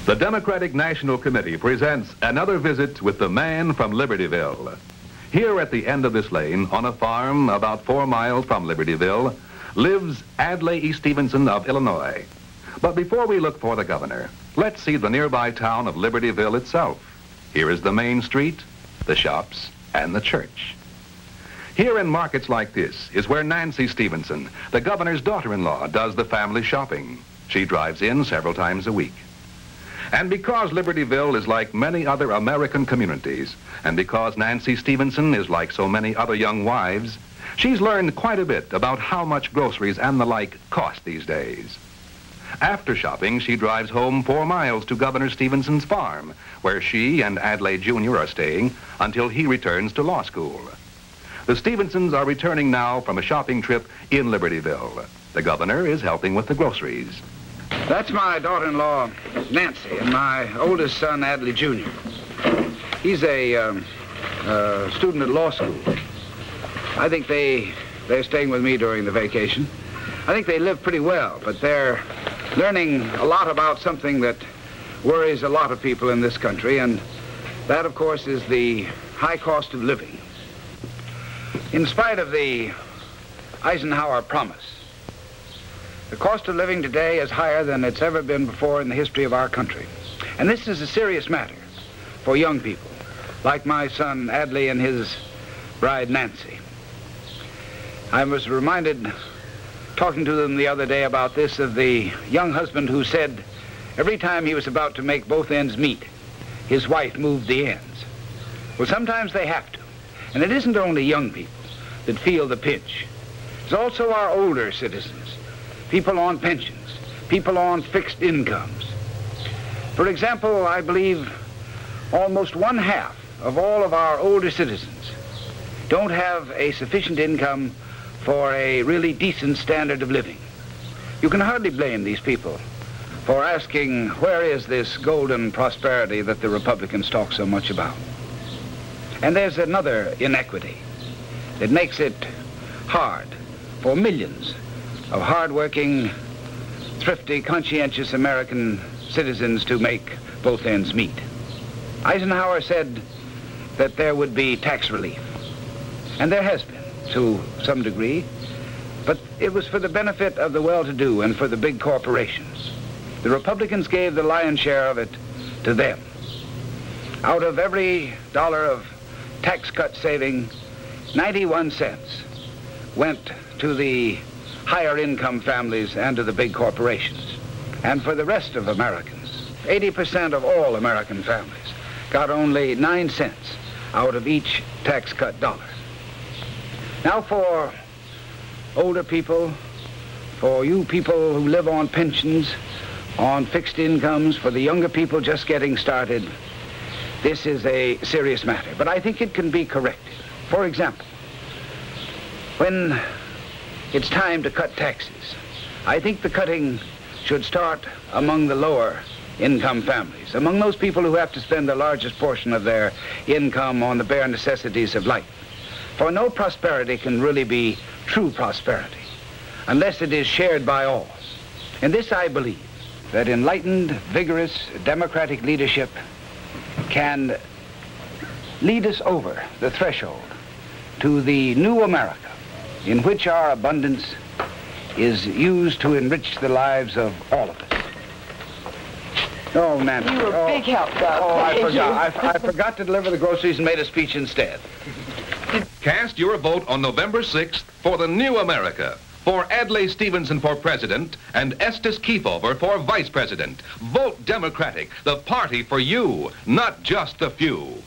The Democratic National Committee presents another visit with the man from Libertyville. Here at the end of this lane, on a farm about 4 miles from Libertyville, lives Adlai E. Stevenson of Illinois. But before we look for the governor, let's see the nearby town of Libertyville itself. Here is the main street, the shops, and the church. Here in markets like this is where Nancy Stevenson, the governor's daughter-in-law, does the family shopping. She drives in several times a week. And because Libertyville is like many other American communities, and because Nancy Stevenson is like so many other young wives, she's learned quite a bit about how much groceries and the like cost these days. After shopping, she drives home 4 miles to Governor Stevenson's farm, where she and Adlai Jr. are staying until he returns to law school. The Stevensons are returning now from a shopping trip in Libertyville. The governor is helping with the groceries. That's my daughter-in-law, Nancy, and my oldest son, Adlai Jr. He's a student at law school. I think they're staying with me during the vacation. I think they live pretty well, but they're learning a lot about something that worries a lot of people in this country, and that, of course, is the high cost of living. In spite of the Eisenhower promise, the cost of living today is higher than it's ever been before in the history of our country. And this is a serious matter for young people, like my son Adlai and his bride Nancy. I was reminded, talking to them the other day about this, of the young husband who said every time he was about to make both ends meet, his wife moved the ends. Well, sometimes they have to. And it isn't only young people that feel the pinch. It's also our older citizens. People on pensions, people on fixed incomes. For example, I believe almost 1/2 of all of our older citizens don't have a sufficient income for a really decent standard of living. You can hardly blame these people for asking, where is this golden prosperity that the Republicans talk so much about? And there's another inequity that makes it hard for millions of hard-working, thrifty, conscientious American citizens to make both ends meet. Eisenhower said that there would be tax relief, and there has been to some degree, but it was for the benefit of the well-to-do and for the big corporations. The Republicans gave the lion's share of it to them. Out of every dollar of tax cut saving, 91 cents went to the higher income families and to the big corporations. And for the rest of Americans, 80% of all American families got only 9 cents out of each tax cut dollar. Now for older people, for you people who live on pensions, on fixed incomes, for the younger people just getting started, this is a serious matter, but I think it can be corrected. For example, when it's time to cut taxes, I think the cutting should start among the lower income families, among those people who have to spend the largest portion of their income on the bare necessities of life. For no prosperity can really be true prosperity unless it is shared by all. And this, I believe, that enlightened, vigorous, democratic leadership can lead us over the threshold to the new America, in which our abundance is used to enrich the lives of all of us. Oh, Nancy. You were a big help, Doug. Oh, I forgot to deliver the groceries and made a speech instead. Cast your vote on November 6th for the new America, for Adlai Stevenson for president and Estes Kefauver for vice president. Vote Democratic, the party for you, not just the few.